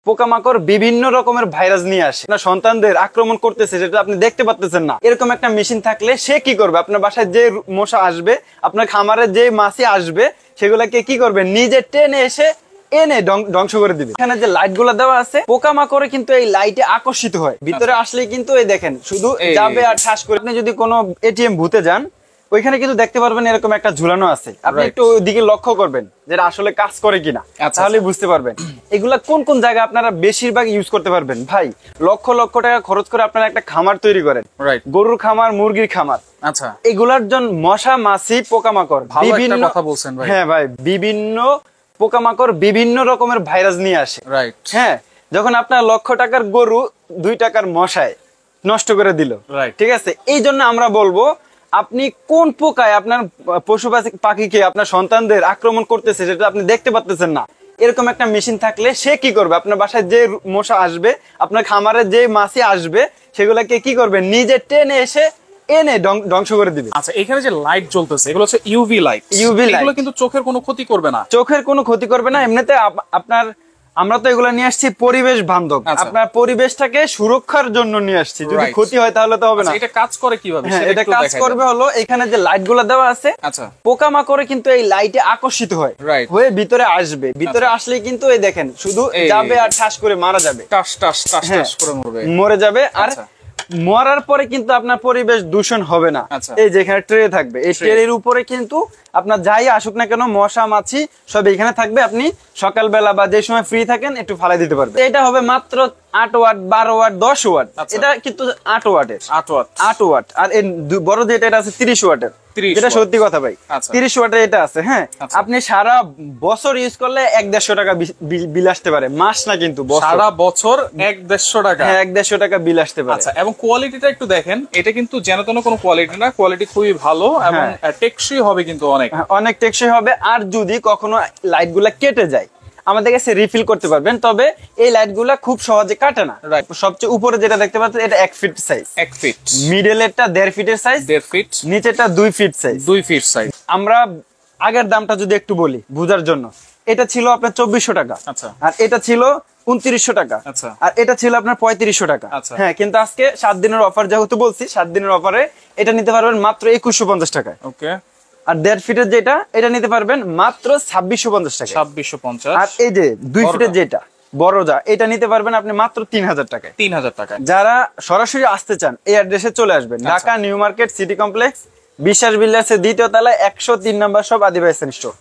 পোকামাকড় বিভিন্ন রকমের ভাইরাস নিয়ে আসে, না সন্তানদের আক্রমণ করতেছে, যেটা আপনি দেখতে পাচ্ছেন না। এরকম একটা মেশিন থাকলে সে কি করবে, আপনার বাসায় যে মশা আসবে, আপনার খামারে যে মাছি আসবে, সেগুলাকে কি করবে, নিজে টেনে এসে এনে ধ্বংস করে দিবে। এখানে যে লাইট গুলা দেওয়া আছে, পোকামাকড়ে কিন্তু এই লাইটে আকর্ষিত হয়, ভিতরে আসলে কিন্তু এই দেখেন শুধু যাবে আর ঠাস করে। আপনি যদি কোনো এটিএম ভূতে যান, ওইখানে কিন্তু দেখতে পারবেন এরকম একটা ঝুলানো আছে, আপনি একটু ওইদিকে লক্ষ্য করবেন যেটা আসলে কাজ করে কিনা, তাহলে বুঝতে পারবেন এগুলা কোন কোন জায়গায় আপনারা বেশিরভাগ ইউজ করতে পারবেন। ভাই লক্ষ লক্ষ টাকা খরচ করে আপনারা একটা খামার তৈরি করেন, গরুর খামার, মুরগির খামার, আচ্ছা, এগুলার জন্য মশা মাছি পোকামাকড় বিভিন্ন কথা বলছেন ভাই। হ্যাঁ ভাই, বিভিন্ন পোকামাকড় বিভিন্ন রকমের ভাইরাস নিয়ে আসে। হ্যাঁ, যখন আপনার লক্ষ টাকার গরু 2 টাকার মশায় নষ্ট করে দিল, ঠিক আছে, এই জন্য আমরা বলবো আপনি কোন পোকায় আপনার পশু পাখিকে, আপনার সন্তানদের আক্রমণ করতেছে, যেটা আপনি দেখতে পাচ্ছেন না, এরকম একটা মেশিন থাকলে সে কি করবে, আপনার বাসায় যে মশা আসবে, আপনার খামারে যে মাছি আসবে, সেগুলাকে কি করবে, নিজে টেনে এসে এনে ধ্বংস করে দিবে। আচ্ছা, এখানে যে লাইট জ্বলতেছে এগুলো হচ্ছে ইউভি লাইট। এগুলো কিন্তু চোখের কোনো ক্ষতি করবে না, চোখের কোনো ক্ষতি করবে না। এমনিতে আপনার, আমরা তো এগুলো নিয়ে আসছি পরিবেশ বান্ধব, আপনার পরিবেশটাকে সুরক্ষার জন্য নিয়ে আসছি, যদি ক্ষতি হয় তাহলে তো হবে না। এটা কাজ করে কিভাবে? এটা কাজ করবে হলো, এখানে যে লাইট গুলা দেওয়া আছে, পোকামাকড়ে কিন্তু এই লাইটে আকর্ষিত হয়, হয়ে ভিতরে আসবে, ভিতরে আসলে কিন্তু এই দেখেন শুধু যাবে আর ঠাস করে মারা যাবে, টাস টাস টাস টাস করে মরে যাবে। আর মরার পরে কিন্তু আপনার পরিবেশ দূষণ হবে না। এই যেখানে ট্রে থাকবে, এই ট্রের উপরে কিন্তু আপনার যাই আসুক না কেন, মশা মাছি সব এখানে থাকবে, আপনি সকালবেলা বা যে সময় ফ্রি থাকেন একটু ফালাই দিতে পারবেন। এটা হবে মাত্র 8 ওয়াট, 12 ওয়াট, 10 ওয়াট, এটা কিন্তু 8 ওয়াটের, 8 ওয়াট। আর এই বড় যেটা, এটা আছে 30 ওয়াটের, যেটা সত্যি কথা ভাই, 30 ওয়াটের এটা আছে। হ্যাঁ, আপনি সারা বছর ইউজ করলে 1-150 টাকা বিল আসতে পারে, মাস না কিন্তু সারা বছর 1-150 টাকা। হ্যাঁ, 1-150 টাকা বিল আসতে পারে। আচ্ছা, এবং কোয়ালিটিটা একটু দেখেন, এটা কিন্তু যেন তেন কোনো কোয়ালিটি না, কোয়ালিটি খুবই ভালো এবং টেকসই হবে, কিন্তু অনেক টেকসই হবে। আর যদি কখনো লাইট গুলা কেটে যায়, আমাদের কাছে রিফিল করতে পারবেন, তবে এই লাইট গুলা খুব সহজে কাটে না। সবচেয়ে উপরে যেটা দেখতে পাচ্ছেন, এটা 1 ফিট সাইজ, 1 ফিট, মিডল এরটা 1.5 ফিটের সাইজ, 1.5 ফিট, নিচেরটা 2 ফিট সাইজ, 2 ফিট সাইজ। আমরা আগের দামটা যদি একটু বলি বুঝার জন্য, এটা ছিল আপনার 2400 টাকা, আর এটা ছিল 2900 টাকা, আর এটা ছিল আপনার 3500 টাকা। হ্যাঁ, কিন্তু আজকে 7 দিনের অফার যেহেতু বলছি, 7 দিনের অফারে এটা নিতে পারবেন মাত্র 2150 টাকায়। ওকে, আর 1.5 ফিটের যেটা, এটা নিতে পারবেন মাত্র 2650 টাকা, 2650। আর এই যে 2 ফিটের যেটা বড় যা, এটা নিতে পারবেন আপনি মাত্র 3000 টাকায়। 3000 টাকা। যারা সরাসরি আসতে চান, এই অ্যাড্রেসে চলে আসবেন, Dhaka new market city complex, বিশ্বাস বিল্ডার্সের 2য় তলায় 103 নম্বর শপ, আদিবাসী স্টোর।